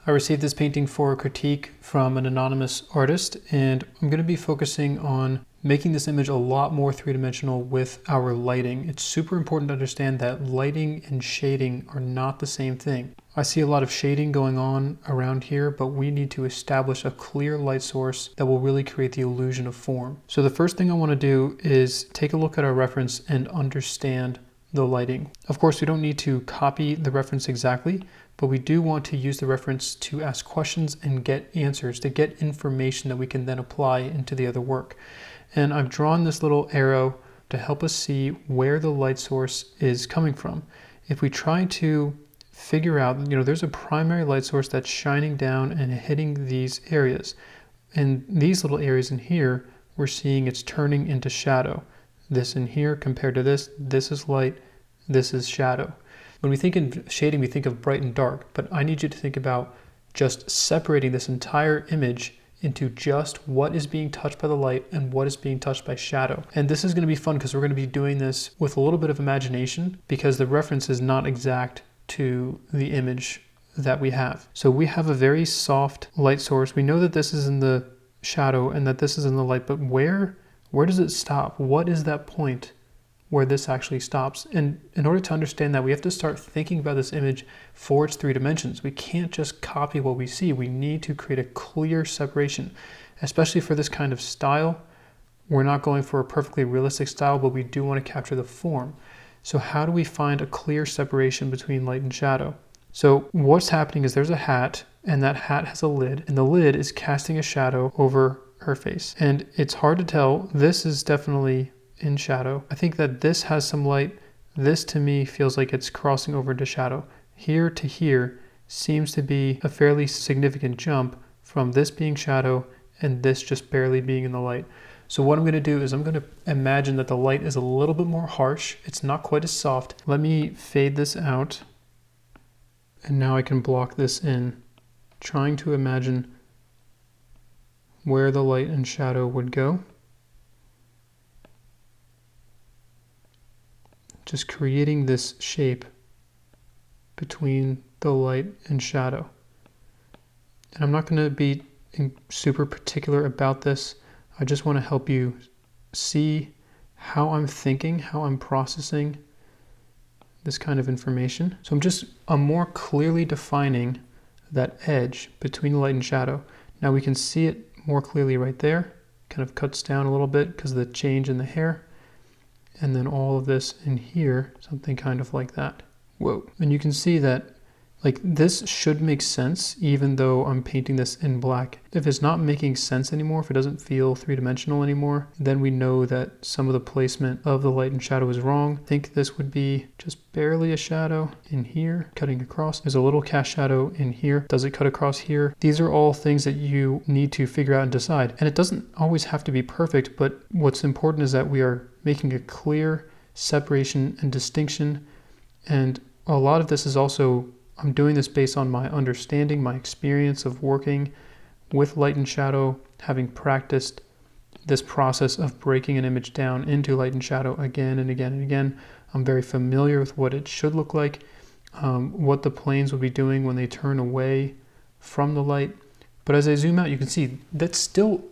I received this painting for a critique from an anonymous artist, and I'm going to be focusing on making this image a lot more three-dimensional with our lighting. It's super important to understand that lighting and shading are not the same thing. I see a lot of shading going on around here, but we need to establish a clear light source that will really create the illusion of form. So the first thing I want to do is take a look at our reference and understand the lighting. Of course, we don't need to copy the reference exactly, but we do want to use the reference to ask questions and get answers, to get information that we can then apply into the other work. And I've drawn this little arrow to help us see where the light source is coming from. If we try to figure out, there's a primary light source that's shining down and hitting these areas. And these little areas in here, we're seeing it's turning into shadow. This in here compared to this is light, this is shadow. When we think in shading, we think of bright and dark, but I need you to think about just separating this entire image into just what is being touched by the light and what is being touched by shadow. And this is going to be fun because we're going to be doing this with a little bit of imagination because the reference is not exact to the image that we have. So we have a very soft light source. We know that this is in the shadow and that this is in the light, but where does it stop? What is that point where this actually stops? And in order to understand that, we have to start thinking about this image for its three dimensions. We can't just copy what we see. We need to create a clear separation, especially for this kind of style. We're not going for a perfectly realistic style, but we do want to capture the form. So how do we find a clear separation between light and shadow? So what's happening is there's a hat, and that hat has a lid, and the lid is casting a shadow over her face. And it's hard to tell. This is definitely in shadow. I think that this has some light. This to me feels like it's crossing over into shadow. Here to here seems to be a fairly significant jump from this being shadow and this just barely being in the light. So what I'm going to do is I'm going to imagine that the light is a little bit more harsh. It's not quite as soft. Let me fade this out. And now I can block this in, trying to imagine where the light and shadow would go. Just creating this shape between the light and shadow. And I'm not going to be super particular about this. I just want to help you see how I'm thinking, how I'm processing this kind of information. So I'm more clearly defining that edge between the light and shadow. Now we can see it more clearly right there. Kind of cuts down a little bit because of the change in the hair. And then all of this in here, something kind of like that. Whoa. And you can see that this should make sense even though I'm painting this in black. If it's not making sense anymore, if it doesn't feel three-dimensional anymore, then we know that some of the placement of the light and shadow is wrong. I think this would be just barely a shadow in here, cutting across. There's a little cast shadow in here. Does it cut across here? These are all things that you need to figure out and decide. And it doesn't always have to be perfect, but what's important is that we are making a clear separation and distinction. And a lot of this is also, I'm doing this based on my understanding, my experience of working with light and shadow, having practiced this process of breaking an image down into light and shadow again and again and again. I'm very familiar with what it should look like, what the planes will be doing when they turn away from the light. But as I zoom out, you can see that's still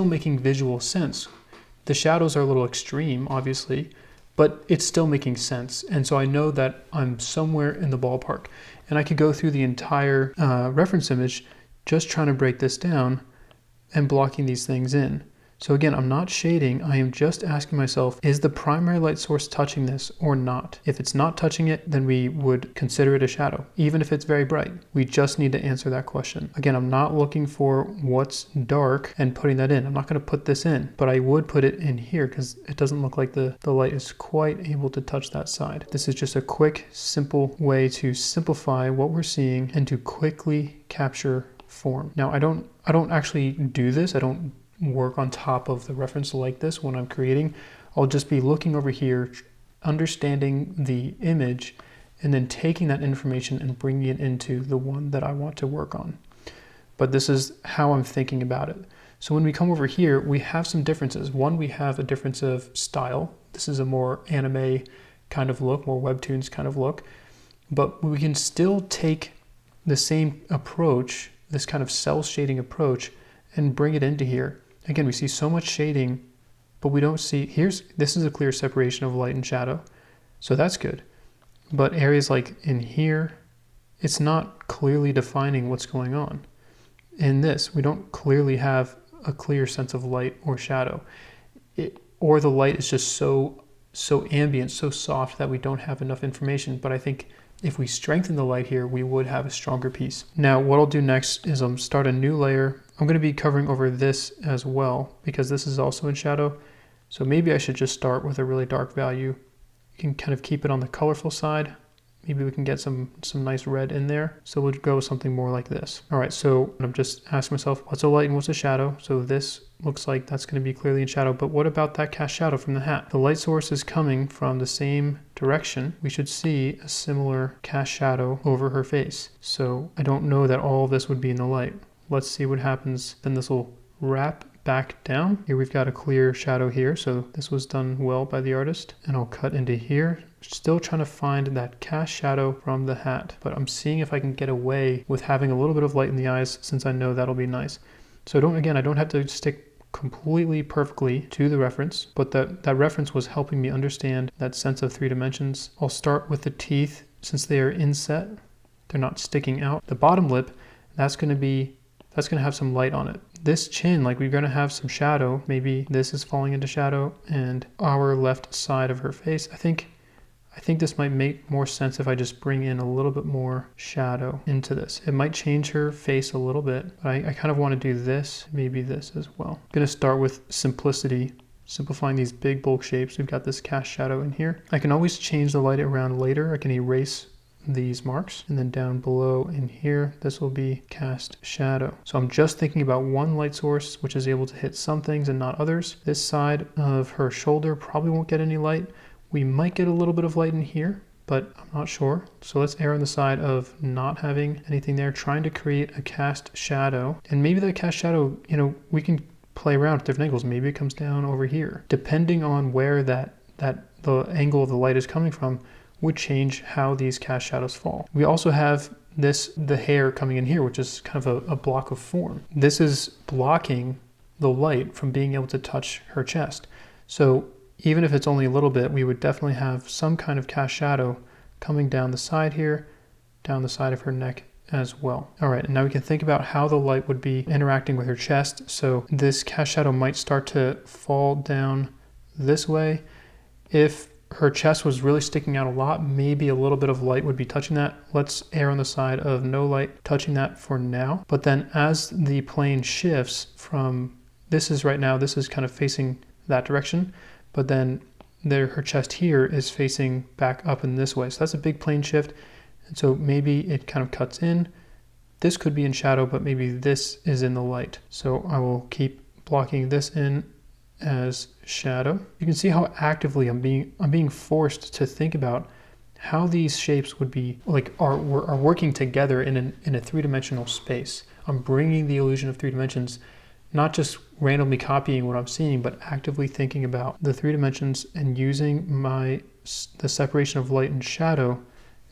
making visual sense. The shadows are a little extreme, obviously, but it's still making sense. And so I know that I'm somewhere in the ballpark. And I could go through the entire reference image just trying to break this down and blocking these things in. So again, I'm not shading. I am just asking myself, is the primary light source touching this or not? If it's not touching it, then we would consider it a shadow, even if it's very bright. We just need to answer that question. Again, I'm not looking for what's dark and putting that in. I'm not going to put this in, but I would put it in here because it doesn't look like the light is quite able to touch that side. This is just a quick, simple way to simplify what we're seeing and to quickly capture form. Now, I don't actually do this. I don't work on top of the reference like this when I'm creating. I'll just be looking over here, understanding the image, and then taking that information and bringing it into the one that I want to work on. But this is how I'm thinking about it. So when we come over here, we have some differences. One, we have a difference of style. This is a more anime kind of look, more webtoons kind of look. But we can still take the same approach, this kind of cell shading approach, and bring it into here. Again, we see so much shading, but we don't see, this is a clear separation of light and shadow. So that's good. But areas like in here, it's not clearly defining what's going on. In this, we don't clearly have a clear sense of light or shadow. Or the light is just so ambient, so soft that we don't have enough information. But I think if we strengthen the light here, we would have a stronger piece. Now, what I'll do next is start a new layer. I'm going to be covering over this as well because this is also in shadow. So maybe I should just start with a really dark value. You can kind of keep it on the colorful side. Maybe we can get some nice red in there. So we'll go with something more like this. All right, so I'm just asking myself, what's a light and what's a shadow? So this looks like that's going to be clearly in shadow, but what about that cast shadow from the hat? The light source is coming from the same direction. We should see a similar cast shadow over her face. So I don't know that all of this would be in the light. Let's see what happens. Then this will wrap back down. Here we've got a clear shadow here, so this was done well by the artist. And I'll cut into here. Still trying to find that cast shadow from the hat, but I'm seeing if I can get away with having a little bit of light in the eyes since I know that'll be nice. So I don't have to stick completely perfectly to the reference, but that reference was helping me understand that sense of 3 dimensions. I'll start with the teeth since they are inset. They're not sticking out. The bottom lip, that's going to have some light on it. This chin, like we're going to have some shadow. Maybe this is falling into shadow and our left side of her face. I think this might make more sense if I just bring in a little bit more shadow into this. It might change her face a little bit, but I kind of want to do this, maybe this as well. I'm going to start with simplicity, simplifying these big bulk shapes. We've got this cast shadow in here. I can always change the light around later. I can erase these marks, and then down below in here, this will be cast shadow. So I'm just thinking about one light source, which is able to hit some things and not others. This side of her shoulder probably won't get any light. We might get a little bit of light in here, but I'm not sure. So let's err on the side of not having anything there, trying to create a cast shadow. And maybe that cast shadow, we can play around with different angles. Maybe it comes down over here. Depending on where the angle of the light is coming from would change how these cast shadows fall. We also have the hair coming in here, which is kind of a block of form. This is blocking the light from being able to touch her chest. So even if it's only a little bit, we would definitely have some kind of cast shadow coming down the side here, down the side of her neck as well. All right, and now we can think about how the light would be interacting with her chest. So this cast shadow might start to fall down this way. If her chest was really sticking out a lot, maybe a little bit of light would be touching that. Let's err on the side of no light touching that for now. But then as the plane shifts from, this is kind of facing that direction, but then her chest here is facing back up in this way. So that's a big plane shift. And so maybe it kind of cuts in. This could be in shadow, but maybe this is in the light. So I will keep blocking this in as shadow. You can see how actively I'm being forced to think about how these shapes would be are working together in a 3-dimensional space. I'm bringing the illusion of 3 dimensions, not just randomly copying what I'm seeing, but actively thinking about the 3 dimensions and using the separation of light and shadow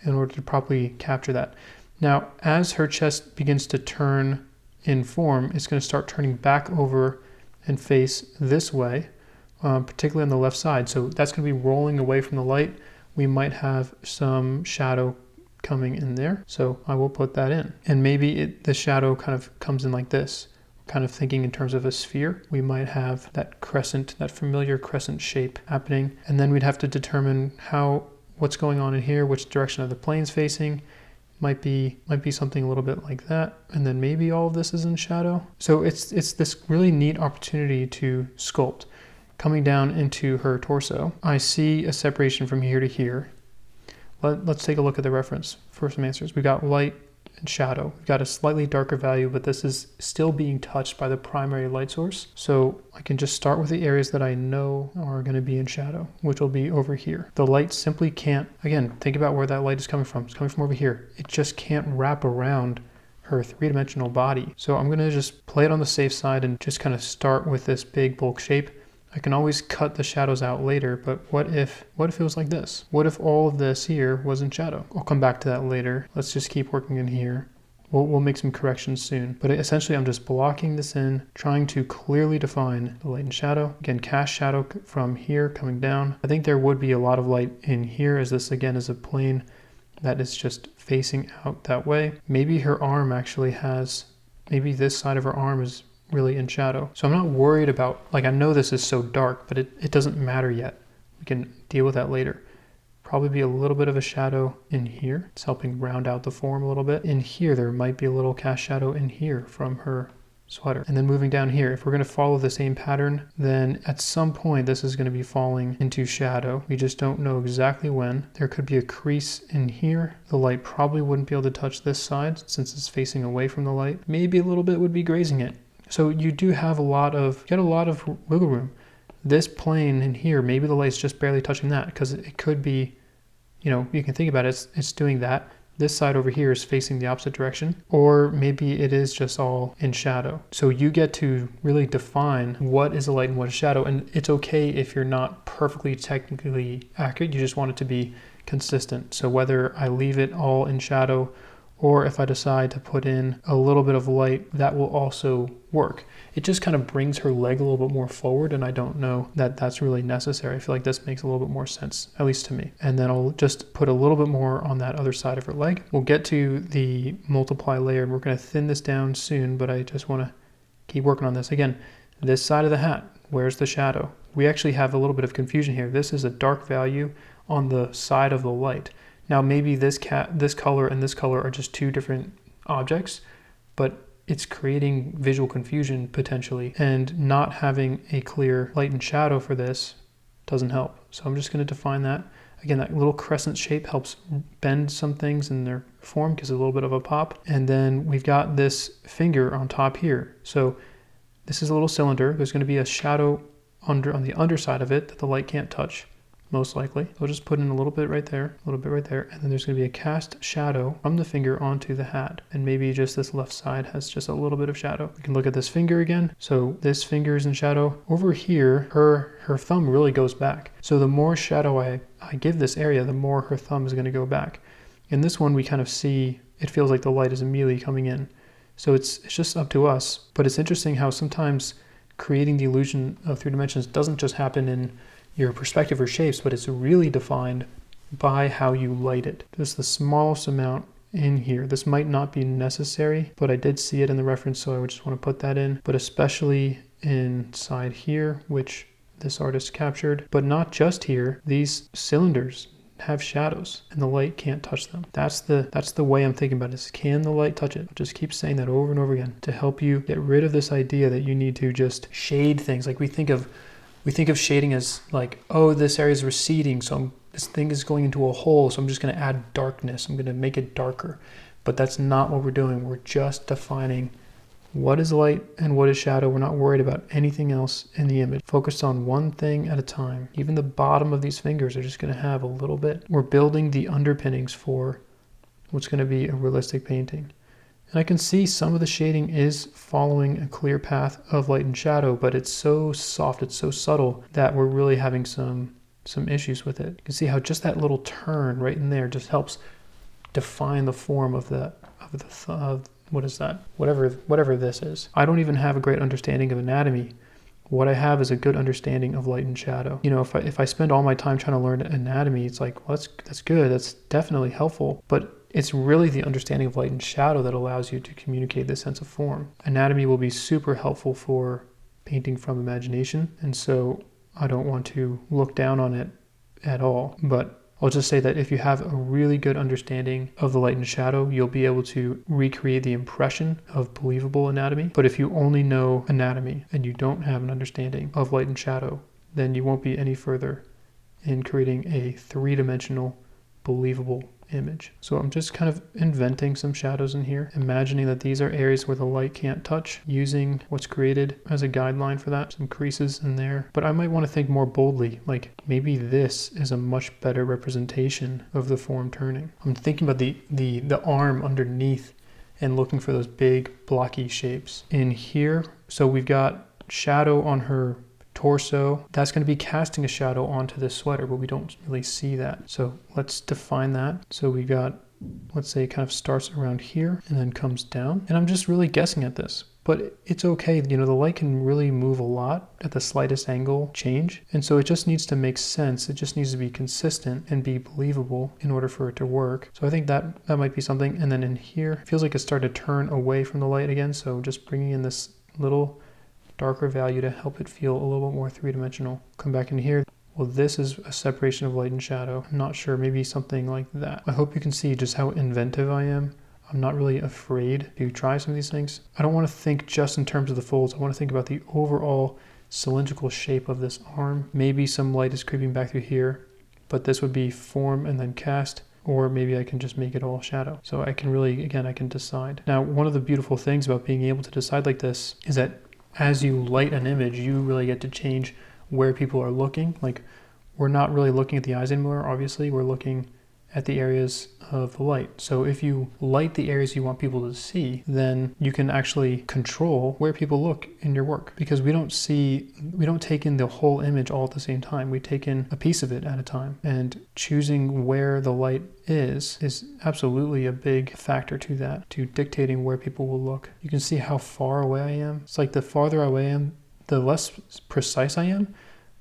in order to properly capture that. Now, as her chest begins to turn in form, it's going to start turning back over and face this way, particularly on the left side. So that's going to be rolling away from the light. We might have some shadow coming in there. So I will put that in. And maybe the shadow kind of comes in like this, kind of thinking in terms of a sphere. We might have that crescent, that familiar crescent shape happening. And then we'd have to determine what's going on in here, which direction are the planes facing. Might be something a little bit like that, and then maybe all of this is in shadow. So it's this really neat opportunity to sculpt. Coming down into her torso, I see a separation from here to here. Let's take a look at the reference for some answers. We got light and shadow. We've got a slightly darker value, but this is still being touched by the primary light source. So I can just start with the areas that I know are going to be in shadow, which will be over here. The light simply can't, again, think about where that light is coming from. It's coming from over here. It just can't wrap around her 3-dimensional body. So I'm going to just play it on the safe side and just kind of start with this big bulk shape. I can always cut the shadows out later, but what if it was like this? What if all of this here was in shadow? I'll come back to that later. Let's just keep working in here. We'll make some corrections soon. But essentially I'm just blocking this in, trying to clearly define the light and shadow. Again, cast shadow from here coming down. I think there would be a lot of light in here, as this again is a plane that is just facing out that way. Maybe her arm actually has, maybe this side of her arm is really in shadow. So I'm not worried about, like, I know this is so dark, but it doesn't matter yet. We can deal with that later. Probably be a little bit of a shadow in here. It's helping round out the form a little bit. In here, there might be a little cast shadow in here from her sweater. And then moving down here, if we're going to follow the same pattern, then at some point this is going to be falling into shadow. We just don't know exactly when. There could be a crease in here. The light probably wouldn't be able to touch this side since it's facing away from the light. Maybe a little bit would be grazing it. So you do have a lot of wiggle room. This plane in here, maybe the light's just barely touching that, because it could be, you know, you can think about it, it's doing that. This side over here is facing the opposite direction, or maybe it is just all in shadow. So you get to really define what is a light and what is shadow, and it's okay if you're not perfectly technically accurate, you just want it to be consistent. So whether I leave it all in shadow, or if I decide to put in a little bit of light, that will also work. It just kind of brings her leg a little bit more forward, and I don't know that that's really necessary. I feel like this makes a little bit more sense, at least to me. And then I'll just put a little bit more on that other side of her leg. We'll get to the multiply layer, and we're going to thin this down soon, but I just want to keep working on this. Again, this side of the hat, where's the shadow? We actually have a little bit of confusion here. This is a dark value on the side of the light. Now maybe this color and this color are just two different objects, but it's creating visual confusion potentially, and not having a clear light and shadow for this doesn't help. So I'm just going to define that. Again, that little crescent shape helps bend some things in their form, gives it a little bit of a pop. And then we've got this finger on top here. So this is a little cylinder. There's going to be a shadow on the underside of it that the light can't touch, most likely. So I'll just put in a little bit right there, a little bit right there, and then there's going to be a cast shadow from the finger onto the hat, and maybe just this left side has just a little bit of shadow. We can look at this finger again. So this finger is in shadow. Over here, her thumb really goes back. So the more shadow I give this area, the more her thumb is going to go back. In this one, we kind of see, it feels like the light is immediately coming in. So it's just up to us. But it's interesting how sometimes creating the illusion of 3 dimensions doesn't just happen in your perspective or shapes, but it's really defined by how you light it. Just the smallest amount in here. This might not be necessary, but I did see it in the reference, so I would just want to put that in. But especially inside here, which this artist captured, but not just here. These cylinders have shadows and the light can't touch them. That's the way I'm thinking about this. Can the light touch it? I'll just keep saying that over and over again to help you get rid of this idea that you need to just shade things. Like we think of shading as like, oh, this area is receding, so this thing is going into a hole, so I'm just going to add darkness. I'm going to make it darker. But that's not what we're doing. We're just defining what is light and what is shadow. We're not worried about anything else in the image. Focused on one thing at a time. Even the bottom of these fingers are just going to have a little bit. We're building the underpinnings for what's going to be a realistic painting. And I can see some of the shading is following a clear path of light and shadow, but it's so soft, it's so subtle that we're really having some issues with it. You can see how just that little turn right in there just helps define the form of what is that? Whatever this is. I don't even have a great understanding of anatomy. What I have is a good understanding of light and shadow. You know, if I spend all my time trying to learn anatomy, it's like, well, that's good, that's definitely helpful, but it's really the understanding of light and shadow that allows you to communicate this sense of form. Anatomy will be super helpful for painting from imagination, and so I don't want to look down on it at all. But I'll just say that if you have a really good understanding of the light and shadow, you'll be able to recreate the impression of believable anatomy. But if you only know anatomy and you don't have an understanding of light and shadow, then you won't be any further in creating a 3-dimensional, believable image. So I'm just kind of inventing some shadows in here, imagining that these are areas where the light can't touch, using what's created as a guideline for that, some creases in there. But I might want to think more boldly, like maybe this is a much better representation of the form turning. I'm thinking about the arm underneath and looking for those big blocky shapes in here. So we've got shadow on her torso. That's going to be casting a shadow onto this sweater, but we don't really see that. So let's define that. So we got let's say it kind of starts around here and then comes down. And I'm just really guessing at this, but it's okay. You know, the light can really move a lot at the slightest angle change. And so it just needs to make sense. It just needs to be consistent and be believable in order for it to work. So I think that might be something. And then in here, it feels like it started to turn away from the light again. So just bringing in this little darker value to help it feel a little bit more three-dimensional. Come back in here. Well, this is a separation of light and shadow. I'm not sure, maybe something like that. I hope you can see just how inventive I am. I'm not really afraid to try some of these things. I don't want to think just in terms of the folds. I want to think about the overall cylindrical shape of this arm. Maybe some light is creeping back through here, but this would be form and then cast, or maybe I can just make it all shadow. So I can really, again, I can decide. Now, one of the beautiful things about being able to decide like this is that as you light an image, you really get to change where people are looking. Like, we're not really looking at the eyes anymore, obviously. We're looking at the areas of the light. So if you light the areas you want people to see, then you can actually control where people look in your work, because we don't take in the whole image all at the same time. We take in a piece of it at a time, and choosing where the light is absolutely a big factor to that, to dictating where people will look. You can see how far away I am. It's like the farther away I am, the less precise I am,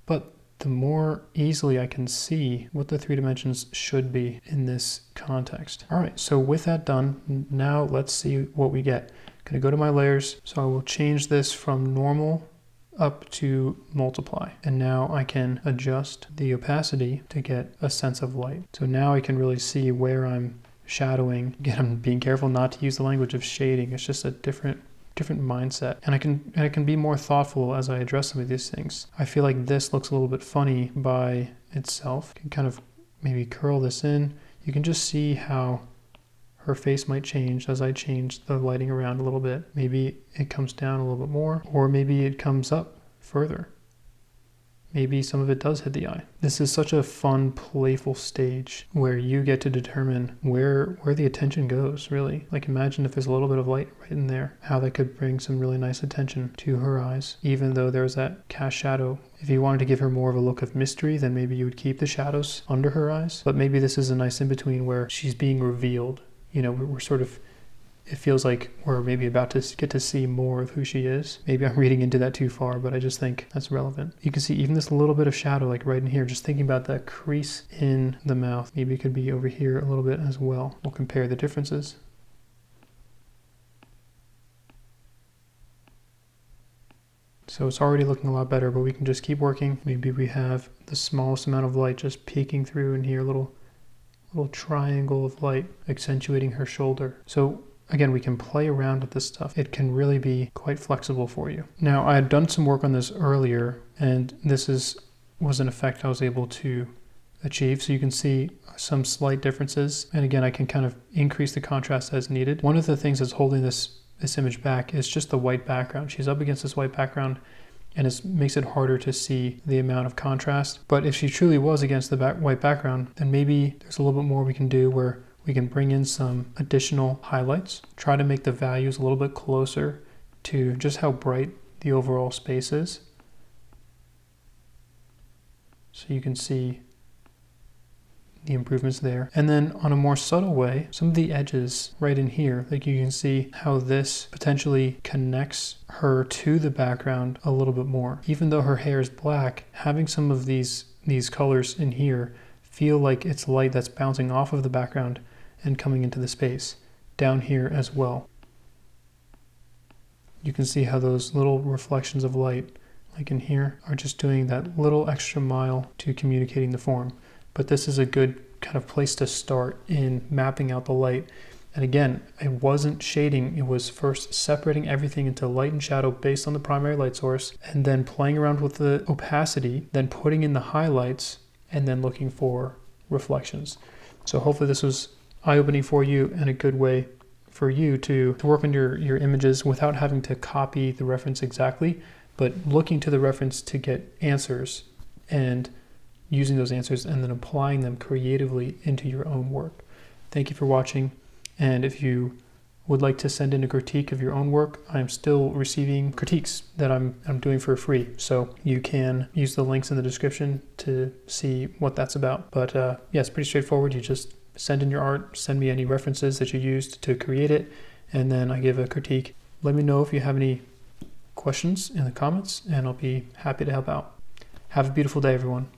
but the more easily I can see what the 3 dimensions should be in this context. All right, so with that done, now let's see what we get. I'm gonna go to my layers, so I will change this from normal up to multiply. And now I can adjust the opacity to get a sense of light. So now I can really see where I'm shadowing. Again, I'm being careful not to use the language of shading. It's just a different mindset, and I can be more thoughtful as I address some of these things. I feel like this looks a little bit funny by itself. You can kind of maybe curl this in. You can just see how her face might change as I change the lighting around a little bit. Maybe it comes down a little bit more, or maybe it comes up further. Maybe some of it does hit the eye. This is such a fun, playful stage where you get to determine where the attention goes, really. Like, imagine if there's a little bit of light right in there, how that could bring some really nice attention to her eyes, even though there's that cast shadow. If you wanted to give her more of a look of mystery, then maybe you would keep the shadows under her eyes. But maybe this is a nice in-between where she's being revealed. You know, we're sort of, it feels like we're maybe about to get to see more of who she is. Maybe I'm reading into that too far, but I just think that's relevant. You can see even this little bit of shadow, like right in here, just thinking about that crease in the mouth. Maybe it could be over here a little bit as well. We'll compare the differences. So it's already looking a lot better, but we can just keep working. Maybe we have the smallest amount of light just peeking through in here, little triangle of light accentuating her shoulder. So again, we can play around with this stuff. It can really be quite flexible for you. Now, I had done some work on this earlier, and this was an effect I was able to achieve. So you can see some slight differences. And again, I can kind of increase the contrast as needed. One of the things that's holding this image back is just the white background. She's up against this white background, and it makes it harder to see the amount of contrast. But if she truly was against the white background, then maybe there's a little bit more we can do where we can bring in some additional highlights, try to make the values a little bit closer to just how bright the overall space is. So you can see the improvements there. And then on a more subtle way, some of the edges right in here, like you can see how this potentially connects her to the background a little bit more. Even though her hair is black, having some of these colors in here feel like it's light that's bouncing off of the background and coming into the space down here as well. You can see how those little reflections of light, like in here, are just doing that little extra mile to communicating the form. But this is a good kind of place to start in mapping out the light. And again, it wasn't shading, it was first separating everything into light and shadow based on the primary light source, and then playing around with the opacity, then putting in the highlights, and then looking for reflections. So hopefully this was eye-opening for you and a good way for you to work on your images without having to copy the reference exactly, but looking to the reference to get answers and using those answers and then applying them creatively into your own work. Thank you for watching, and if you would like to send in a critique of your own work, I'm still receiving critiques that I'm doing for free. So you can use the links in the description to see what that's about. But yeah, it's pretty straightforward. You just send in your art, send me any references that you used to create it, and then I give a critique. Let me know if you have any questions in the comments, and I'll be happy to help out. Have a beautiful day, everyone.